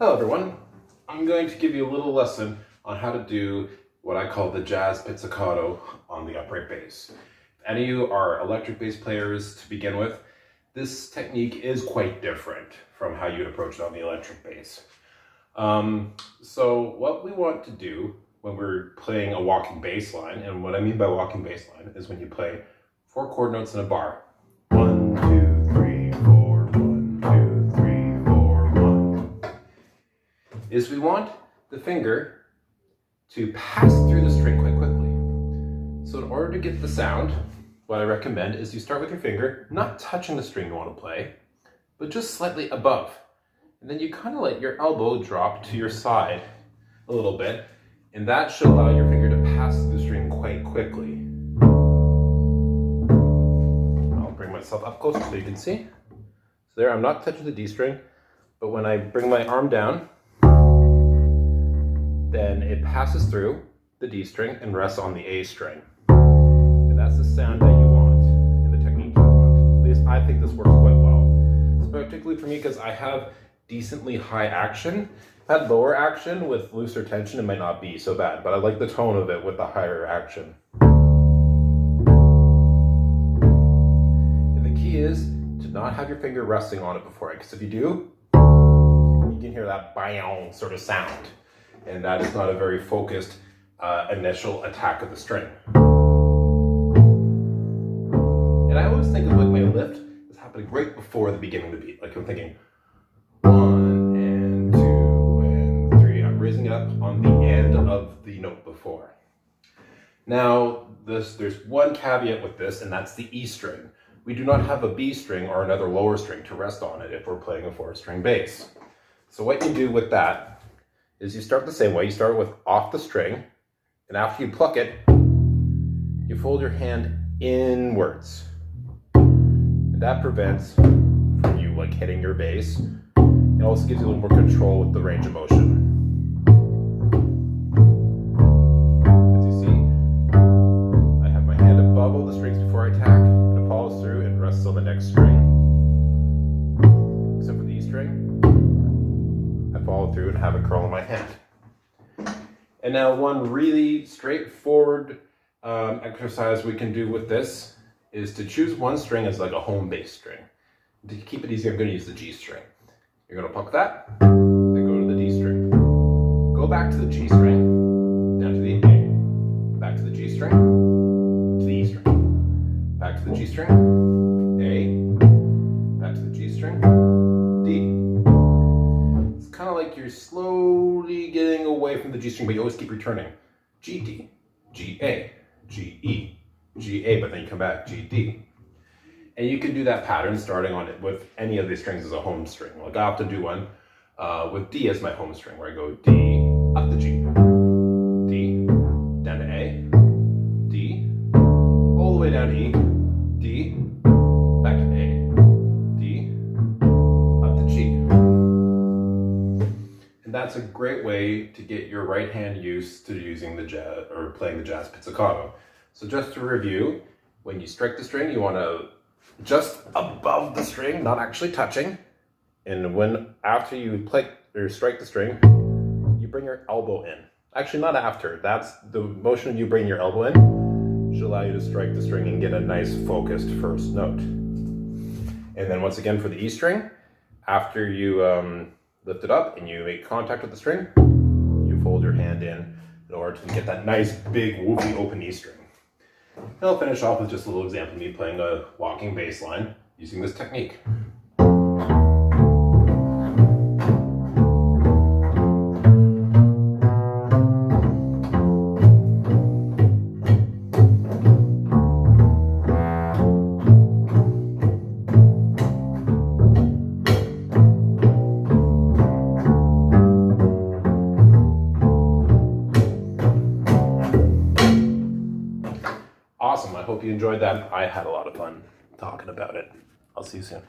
Hello everyone, I'm going to give you a little lesson on how to do what I call the jazz pizzicato on the upright bass. If any of you are electric bass players to begin with, this technique is quite different from how you'd approach it on the electric bass. So what we want to do when we're playing a walking bass line, and what I mean by walking bass line is when you play 4 chord notes in a bar. 1, 2, 3, 4, 1, 2, 3, 4, 1. Is we want the finger to pass through the string quite quickly. So in order to get the sound, what I recommend is you start with your finger, not touching the string you want to play, but just slightly above. And then you kind of let your elbow drop to your side a little bit, and that should allow your finger to pass through the string quite quickly. I'll bring myself up closer so you can see. So there, I'm not touching the D string, but when I bring my arm down, then it passes through the D string and rests on the A string. And that's the sound that you want and the technique you want. At least I think this works quite well. It's particularly for me because I have decently high action. If I had lower action with looser tension, it might not be so bad, but I like the tone of it with the higher action. And the key is to not have your finger resting on it before it, because if you do, you can hear that bang sort of sound. And that is not a very focused initial attack of the string. And I always think of like my lift is happening right before the beginning of the beat. Like I'm thinking 1 and 2 and 3. I'm raising it up on the end of the note before. Now there's one caveat with this, and that's the E string. We do not have a B string or another lower string to rest on it if we're playing a 4-string bass. So what you do with that is you start the same way. You start with off the string, and after you pluck it, you fold your hand inwards. And that prevents from you like hitting your bass. It also gives you a little more control with the range of motion. As you see, I have my hand above all the strings before I attack, and it follows through and rests on the next string. Except for the E string. I follow through and have it curl in my hand. And now one really straightforward exercise we can do with this is to choose one string as like a home bass string. To keep it easy, I'm going to use the G string. You're going to pluck that, then go to the D string. Go back to the G string, down to the A. Back to the G string, to the E string. Back to the G string, A. Back to the G string, D. Kind of like you're slowly getting away from the G string, but you always keep returning. G, D, G, A, G, E, G, A, but then you come back, G, D. And you can do that pattern starting on it with any of these strings as a home string. Like I have to do one with D as my home string, where I go D, up to G, D, down to A, D, all the way down to E, D, back to A, D, up to G. That's a great way to get your right hand used to using the jazz or playing the jazz pizzicato. So just to review, when you strike the string, you want to just above the string, not actually touching. And when after you play or strike the string, you bring your elbow in. Actually, not after. That's the motion you bring your elbow in should allow you to strike the string and get a nice focused first note. And then once again for the E string, after you lift it up and you make contact with the string, you fold your hand in order to get that nice big woofy open E string. And I'll finish off with just a little example of me playing a walking bass line using this technique. Awesome, I hope you enjoyed that. I had a lot of fun talking about it. I'll see you soon.